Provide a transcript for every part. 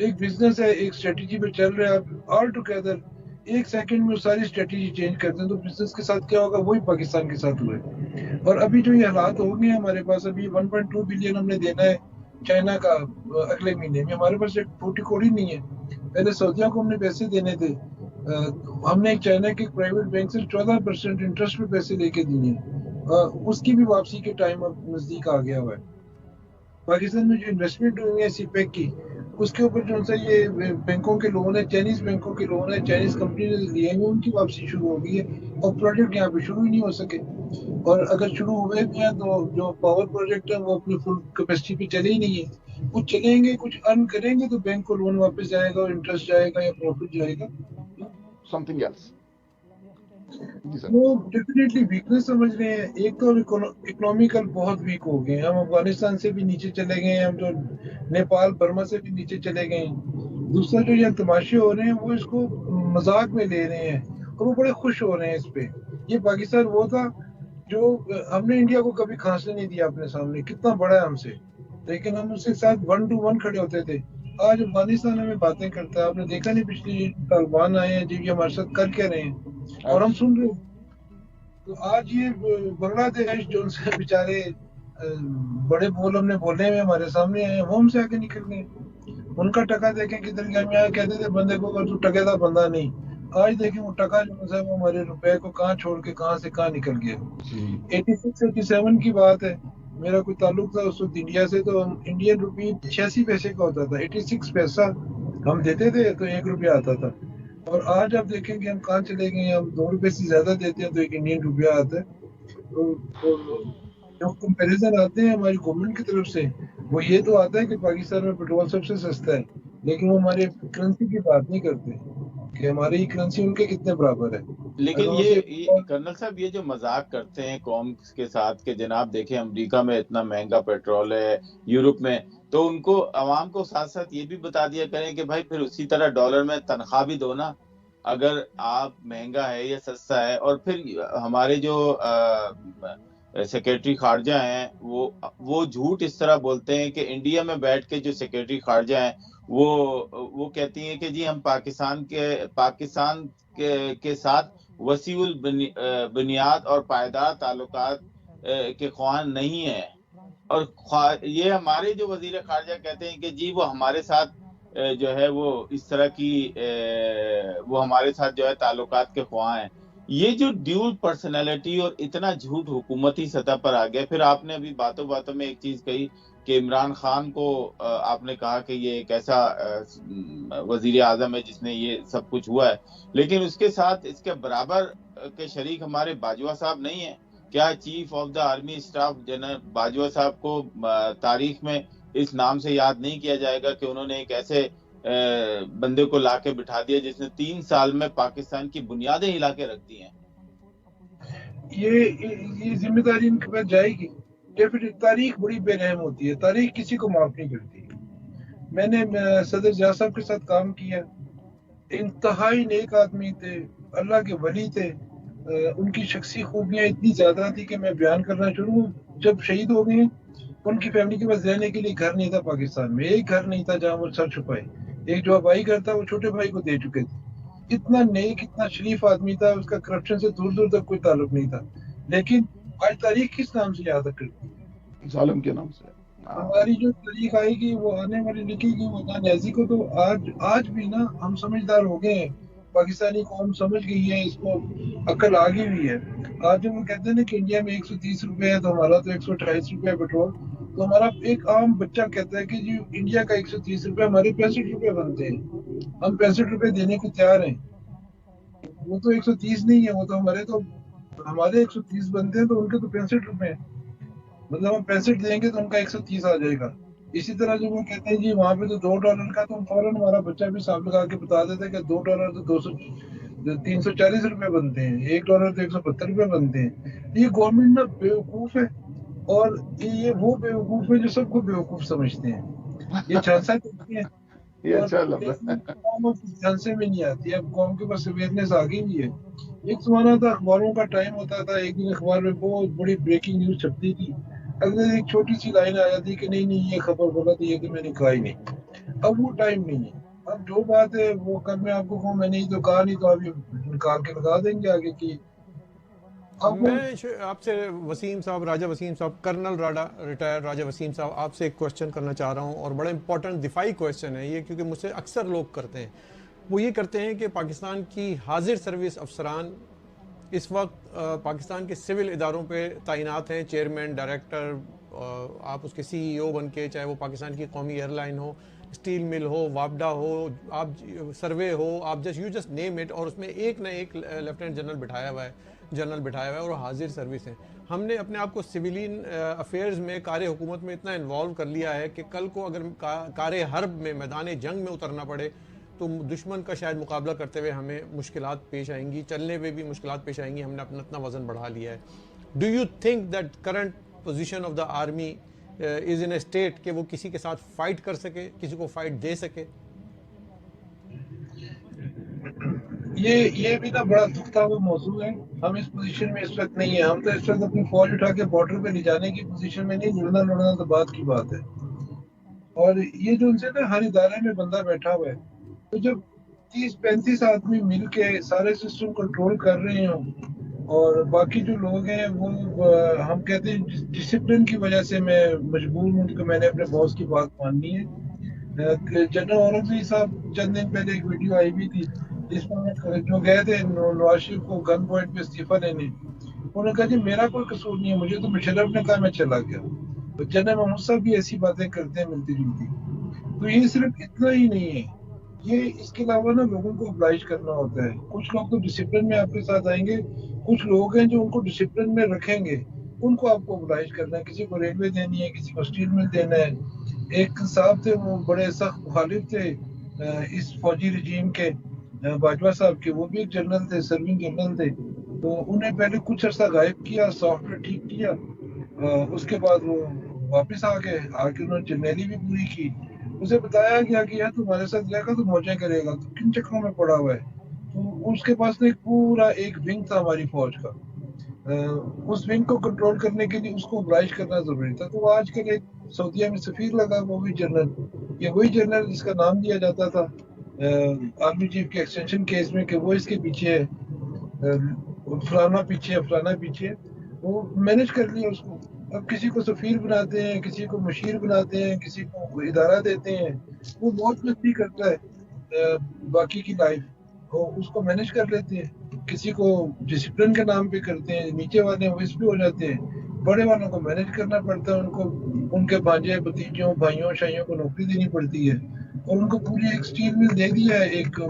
ایک بزنس ہے، ایک اسٹریٹجی پہ چل رہا ہے، آپ آل ٹوگیدر ایک سیکنڈ میں ساری اسٹریٹجی چینج کرتے ہیں، تو بزنس کے ساتھ کیا ہوگا؟ وہی پاکستان کے ساتھ ہوا ہے۔ اور ابھی جو یہ حالات ہو گئے ہیں ہمارے پاس، ابھی 1.2 بلین ہم نے دینا ہے چائنا کا اگلے مہینے میں، ہمارے پاس ایک ٹوٹی کوڑی نہیں ہے۔ پہلے سعودیہ کو ہم نے پیسے دینے تھے، ہم نے چائنا کے پرائیویٹ بینک سے 14% انٹرسٹ پہ پیسے لے کے دیے، اس کی بھی واپسی کے ٹائم اب نزدیک آ گیا ہوا ہے۔ پاکستان میں جو انویسٹمنٹ ہوئی ہے سی پیک کی، اس کے اوپر جو سا یہ بینکوں کے لون ہے، چائنیز بینکوں کے لون ہے، چائنیز کمپنی نے لیے ہیں، ان کی واپسی شروع ہو گئی ہے، اور پروجیکٹ یہاں پہ شروع ہی نہیں ہو سکے۔ اور اگر شروع ہوئے بھی ہیں تو جو پاور پروجیکٹ ہیں وہ اپنی فل کیپیسٹی پہ چلے ہی نہیں ہے، کچھ چلیں گے، کچھ ارن کریں گے تو بینک کو لون واپس جائے گا اور انٹرسٹ جائے گا یا پروفٹ جائے گا۔ Something else. جی سر۔ وہ ڈیفینیٹلی ویکنس سمجھ رہے ہیں۔ ایک تو اکنامیکل بہت ویک ہو گئے ہیں، ہم افغانستان سے بھی نیچے چلے گئے ہیں، ہم جو نیپال برما سے بھی نیچے چلے گئے ہیں۔ دوسرا جو یہ تماشے ہو رہے ہیں وہ اس کو مذاق میں لے رہے ہیں اور وہ بڑے خوش ہو رہے ہیں اس پہ۔ یہ پاکستان وہ تھا جو ہم نے انڈیا کو کبھی کھانسنے نہیں دیا اپنے سامنے، کتنا بڑا ہے ہم سے، لیکن ہم اس کے ساتھ 1 to 1 کھڑے ہوتے تھے۔ آج افغانستان ہمیں باتیں کرتا ہے، آپ نے دیکھا نہیں پچھلی طالبان آئے ہیں جب یہ ہمارے ساتھ کر کے رہے ہیں اور ہم سن رہے ہیں۔ تو آج یہ بنگلہ دیش جو ان سے بیچارے بڑے بول ہم نے بولے ہوئے ہمارے سامنے آئے، وہ ہم سے آگے نکل گئے۔ ان کا ٹکا دیکھیں کدھر گیا، ہم یہاں کہتے تھے بندے کو اگر تو ٹکے دا بندہ نہیں، آج دیکھیں وہ ٹکا جو ہے وہ ہمارے روپے کو کہاں چھوڑ کے کہاں سے کہاں نکل گیا۔ 86-87 کی بات ہے، میرا کوئی تعلق تھا اس وقت انڈیا سے، تو انڈین روپی 86 پیسے کا ہوتا تھا، 86 پیسہ ہم دیتے تھے تو 1 روپیہ آتا تھا۔ اور آج آپ دیکھیں کہ ہم کہاں چلے گئے، ہم 2 روپے سے زیادہ دیتے ہیں تو 1 انڈین روپیہ آتا ہے۔ اور جو کمپیریزن آتے ہیں ہماری گورنمنٹ کی طرف سے، وہ یہ تو آتا ہے کہ پاکستان میں پیٹرول سب سے سستا ہے، لیکن وہ ہمارے کرنسی کی بات نہیں کرتے کہ ہماری کرنسی ان کے کتنے برابر ہے۔ لیکن اگر یہ کرنل صاحب یہ جو مذاق کرتے ہیں قوم کے ساتھ کہ جناب دیکھیں امریکہ میں اتنا مہنگا پیٹرول ہے، یورپ میں، تو ان کو عوام کو ساتھ ساتھ یہ بھی بتا دیا کریں کہ بھائی پھر اسی طرح ڈالر میں تنخواہ بھی دو نا، اگر آپ مہنگا ہے یا سستا ہے۔ اور پھر ہمارے جو سیکریٹری خارجہ ہیں وہ جھوٹ اس طرح بولتے ہیں کہ انڈیا میں بیٹھ کے جو سیکریٹری خارجہ ہیں وہ کہتی ہیں کہ جی ہم پاکستان کے ساتھ وسیع البنیاد اور پائیدار تعلقات کے خواہاں نہیں ہیں، اور یہ ہمارے جو وزیر خارجہ کہتے ہیں کہ جی وہ ہمارے ساتھ جو ہے وہ اس طرح کی وہ ہمارے ساتھ جو ہے تعلقات کے خواہاں ہیں۔ یہ جو ڈیول پرسنالٹی اور اتنا جھوٹ حکومتی سطح پر آ گیا۔ پھر آپ نے ابھی باتوں باتوں میں ایک چیز کہی کہ عمران خان کو آپ نے کہا کہ یہ ایک ایسا وزیر اعظم ہے جس نے یہ سب کچھ ہوا ہے، لیکن اس کے ساتھ اس کے برابر کے شریک ہمارے باجوہ صاحب نہیں ہیں کیا؟ Chief of the army staff general Bajwa صاحب کو تاریخ میں اس نام سے یاد نہیں کیا جائے گا کہ انہوں نے ایک ایسے بندے کو لا کے بٹھا دیا جس نے 3 سال میں پاکستان کی بنیادیں ہلا کے رکھ دی ہیں۔ یہ ذمہ داری ان کے پاس جائے گی ڈیفینیٹ۔ تاریخ بڑی بے رحم ہوتی ہے، تاریخ کسی کو معاف نہیں کرتی۔ میں نے صدر ضیاء صاحب کے ساتھ کام کیا، انتہائی نیک آدمی تھے، اللہ کے ولی تھے، ان کی شخصی خوبیاں اتنی زیادہ تھی کہ میں بیان کرنا شروع، جب شہید ہو گئے ان کی فیملی کے پاس رہنے کے لیے گھر نہیں تھا پاکستان میں، ایک گھر نہیں تھا جہاں وہ سر چھپائے، ایک جو ابائی گھر تھا وہ چھوٹے بھائی کو دے چکے تھے۔ اتنا نیک اتنا شریف آدمی تھا، اس کا کرپشن سے دور دور تک کوئی تعلق نہیں تھا، لیکن آج تاریخ کس نام سے یاد کرتی ہے؟ ظالم کے نام سے۔ ہماری جو تاریخ آئے گی وہ آنے والی لکھے گی وہ نیازی کو۔ تو آج بھی نا ہم سمجھدار ہو گئے ہیں، پاکستانی قوم سمجھ گئی ہے، اس کو عقل آ گئی ہوئی ہے۔ آج جب وہ کہتے ہیں نا کہ انڈیا میں 130 روپے ہے تو ہمارا تو 128 روپے پیٹرول، تو ہمارا ایک عام بچہ کہتا ہے کہ جی انڈیا کا 130 روپے ہمارے 65 روپے بنتے ہیں، ہم 65 روپے دینے کو تیار ہیں۔ وہ تو 130 نہیں ہے، وہ تو ہمارے 130 بنتے ہیں تو ان کے تو 65 روپے ہیں، مطلب ہم 65 دیں گے تو ان کا 130 آ جائے گا۔ اسی طرح جب وہ کہتے ہیں جی وہاں پہ تو $2 کا، تو فوراً ہمارا بچہ بھی حساب لگا کے بتا دیتا ہے کہ $2 تو 340 روپے بنتے ہیں، $1 تو 172 روپے بنتے ہیں۔ یہ گورنمنٹ نا بیوقوف ہے، اور یہ وہ بیوقوف ہے جو سب کو بیوقوف سمجھتے ہیں۔ یہ جھانسا کرتی ہے یہ اور اچھا لفظ ہے۔ قوم جھانسے میں نہیں آتی، اب قوم کے پاس اویئرنیس آ گئی ہوئی ہے۔ ایک زمانہ تھا اخباروں کا ٹائم ہوتا تھا، ایک دن اخبار میں بہت بڑی بریکنگ نیوز چھپتی تھی، اگلے دن ایک چھوٹی سی لائن آ جاتی کہ نہیں یہ خبر غلط ہے، یہ تو میں نے کہا ہی نہیں۔ اب وہ ٹائم نہیں ہے. اب جو بات ہے وہ کل میں آپ کو کہوں میں نے یہ تو کہا نہیں تو ابھی نکال کے لگا دیں گے آگے کی. اب وہ میں آپ سے وسیم صاحب، راجہ وسیم صاحب، کرنل ریٹائر راجہ وسیم صاحب، آپ سے ایک کویشچن کرنا چاہ رہا ہوں، اور بڑا امپورٹنٹ دفاعی کویشچن ہے یہ، کیونکہ مجھ سے اکثر لوگ کرتے ہیں. وہ یہ کرتے ہیں کہ پاکستان کی حاضر سروس افسران اس وقت پاکستان کے سول اداروں پہ تعینات ہیں، چیئرمین، ڈائریکٹر، آپ اس کے سی ای او بن کے، چاہے وہ پاکستان کی قومی ایئر لائن ہو، اسٹیل مل ہو، وابڈا ہو، آپ سروے ہو، آپ یو جسٹ نیم اٹ، اور اس میں ایک نہ ایک لیفٹیننٹ جنرل بٹھایا ہوا ہے اور حاضر سروس ہیں. ہم نے اپنے آپ کو سویلین افیئرز میں، کار حکومت میں اتنا انوالو کر لیا ہے کہ کل کو اگر کار حرب میں، میدان جنگ میں اترنا پڑے تو دشمن کا شاید مقابلہ کرتے ہوئے ہمیں مشکلات پیش آئیں گی، چلنے میں بھی مشکلات پیش آئیں گی. ہم نے اپنا اتنا وزن بڑھا لیا ہے. Do you think that current position of the army is in a state کہ وہ کسی کے ساتھ فائٹ کر سکے، کسی کو فائٹ دے سکے؟ یہ بھی نا بڑا دکھتا ہوا موضوع ہے. ہم اس پوزیشن میں اس وقت نہیں ہے. ہم تو اس وقت اپنی فوج اٹھا کے بارڈر پہ لے جانے کی پوزیشن میں نہیں. لڑنا تو بات کی بات ہے. اور یہ جو ان سے نا ہر ادارے میں بندہ بیٹھا ہوا ہے، تو جب 30-35 آدمی مل کے سارے سسٹم کنٹرول کر رہے ہوں، اور باقی جو لوگ ہیں وہ ہم کہتے ہیں ڈسپلن کی وجہ سے میں مجبور ہوں کہ میں نے اپنے باس کی بات ماننی ہے. جنرل اورنگزیب صاحب چند دن پہلے ایک ویڈیو آئی ہوئی تھی جس میں جو گئے تھے نواز شریف کو گن پوائنٹ پہ استعفیٰ دینے، انہوں نے کہا جی میرا کوئی قصور نہیں ہے، مجھے تو مشرف نے کہا میں چلا گیا. جنرل محمد صاحب بھی ایسی باتیں کرتے ہیں ملتی جلتی. تو یہ صرف اتنا ہی نہیں ہے، یہ اس کے علاوہ نا لوگوں کو oblige کرنا ہوتا ہے. کچھ لوگ تو ڈسپلن میں آپ کے ساتھ آئیں گے، کچھ لوگ ہیں جو ان کو ڈسپلن میں رکھیں گے، ان کو آپ کو oblige کرنا ہے. کسی کو ریلوے دینی ہے، کسی کو اسٹیل مل دینا ہے. ایک صاحب تھے وہ بڑے سخت مخالف تھے اس فوجی رجیم کے، باجوہ صاحب کے، وہ بھی ایک جنرل تھے، سرونگ جنرل تھے. تو انہیں پہلے کچھ عرصہ غائب کیا، سافٹ ویئر ٹھیک کیا، اس کے بعد وہ واپس آ کے انہوں نے جرنیلی بھی پوری کی. اسے بتایا گیا کہ یار تمہارے ساتھ رہے گا تو موجیں کرے گا، تو کن چکروں میں پڑا ہوا ہے. تو اس کے پاس ایک پورا ایک ونگ تھا ہماری فوج کا، اس ونگ کو کنٹرول کرنے کے لیے اس کو oblige کرنا ضروری تھا. تو وہ آج کل ایک سعودیہ میں سفیر لگا، وہ بھی جنرل، یہ وہی جنرل جس کا نام دیا جاتا تھا آرمی چیف کے ایکسٹینشن کیس میں کہ وہ اس کے پیچھے ہے، فلانا پیچھے ہے، فلانا پیچھے ہے. وہ مینج کر لیا اس کو. اب کسی کو سفیر بناتے ہیں، کسی کو مشیر بناتے ہیں، کسی کو ادارہ دیتے ہیں. وہ بہت مستی کرتا ہے باقی کی لائف، وہ اس کو مینج کر لیتے ہیں. کسی کو ڈسپلن کے نام پہ کرتے ہیں، نیچے والے ویس بھی ہو جاتے ہیں. بڑے والوں کو مینج کرنا پڑتا ہے، ان کو ان کے بھانجے بھتیجوں بھائیوں شائیوں کو نوکری دینی پڑتی ہے. اور ان کو پوری ایک اسٹیل مل دے دیا ہے ایک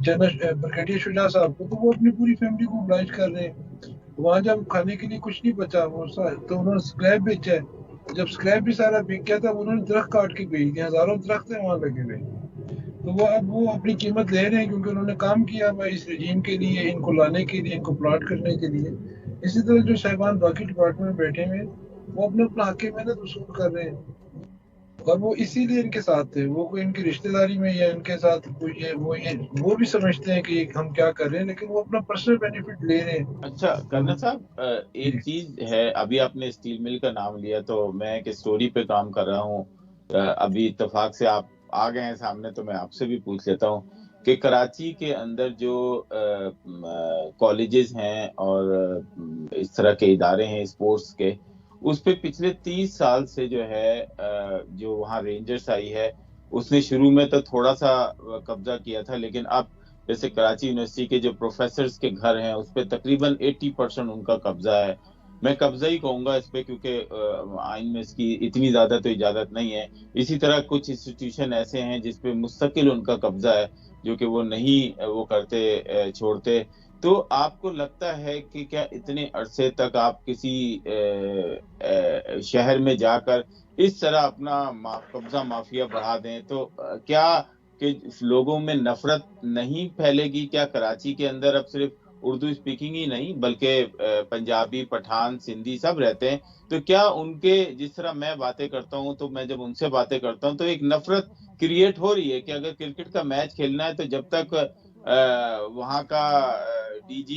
جنرل بریگیڈیئر شجاع صاحب کو، تو وہ اپنی پوری فیملی کو oblige کر رہے ہیں. وہاں جب کھانے کے لیے کچھ نہیں بچا تو انہوں نے اسکریپ بیچا ہے. جب اسکریپ بھی سارا بک گیا تھا انہوں نے درخت کاٹ کے بیچ دیا، ہزاروں درخت ہیں وہاں لگے ہوئے. تو وہ اب وہ اپنی قیمت لے رہے ہیں کیونکہ انہوں نے کام کیا ہوا اس رجیم کے لیے، ان کو لانے کے لیے، ان کو پلاٹ کرنے کے لیے. اسی طرح جو صاحبان باقی ڈپارٹمنٹ میں بیٹھے ہوئے وہ اپنا حق کی محنت وصول کر رہے ہیں، اور وہ اسی لیے ان کے ساتھ تھے. وہ کوئی ان کی رشتہ داری میں یا ان کے ساتھ کوئی وہ بھی سمجھتے ہیں کہ ہم کیا کر رہے ہیں، لیکن وہ اپنا پرسنل بینیفٹ لے رہے ہیں. اچھا کرنل صاحب، ایک چیز ہے، ابھی آپ نے اسٹیل مل کا نام لیا تو میں ایک اسٹوری پہ کام کر رہا ہوں. ابھی اتفاق سے آپ آ گئے ہیں سامنے تو میں آپ سے بھی پوچھ لیتا ہوں کہ کراچی کے اندر جو کالجز ہیں اور اس طرح کے ادارے ہیں اسپورٹس کے، اس پہ پچھلے 30 سال سے جو ہے جو وہاں رینجرز آئی ہے، اس نے شروع میں تو تھوڑا سا قبضہ کیا تھا، لیکن اب جیسے کراچی یونیورسٹی کے جو پروفیسرز کے گھر ہیں اس پہ تقریباً 80% ان کا قبضہ ہے. میں قبضہ ہی کہوں گا اس پہ کیونکہ آئین میں اس کی اتنی زیادہ تو اجازت نہیں ہے. اسی طرح کچھ انسٹیٹیوشن ایسے ہیں جس پہ مستقل ان کا قبضہ ہے جو کہ وہ نہیں وہ کرتے چھوڑتے. تو آپ کو لگتا ہے کہ کیا اتنے عرصے تک آپ کسی شہر میں جا کر اس طرح اپنا قبضہ مافیا بڑھا دیں تو کیا کہ لوگوں میں نفرت نہیں پھیلے گی؟ کیا کراچی کے اندر اب صرف اردو اسپیکنگ ہی نہیں بلکہ پنجابی، پٹھان، سندھی سب رہتے ہیں، تو کیا ان کے جس طرح میں باتیں کرتا ہوں تو میں جب ان سے باتیں کرتا ہوں تو ایک نفرت کریٹ ہو رہی ہے کہ اگر کرکٹ کا میچ کھیلنا ہے تو جب تک وہاں کا DG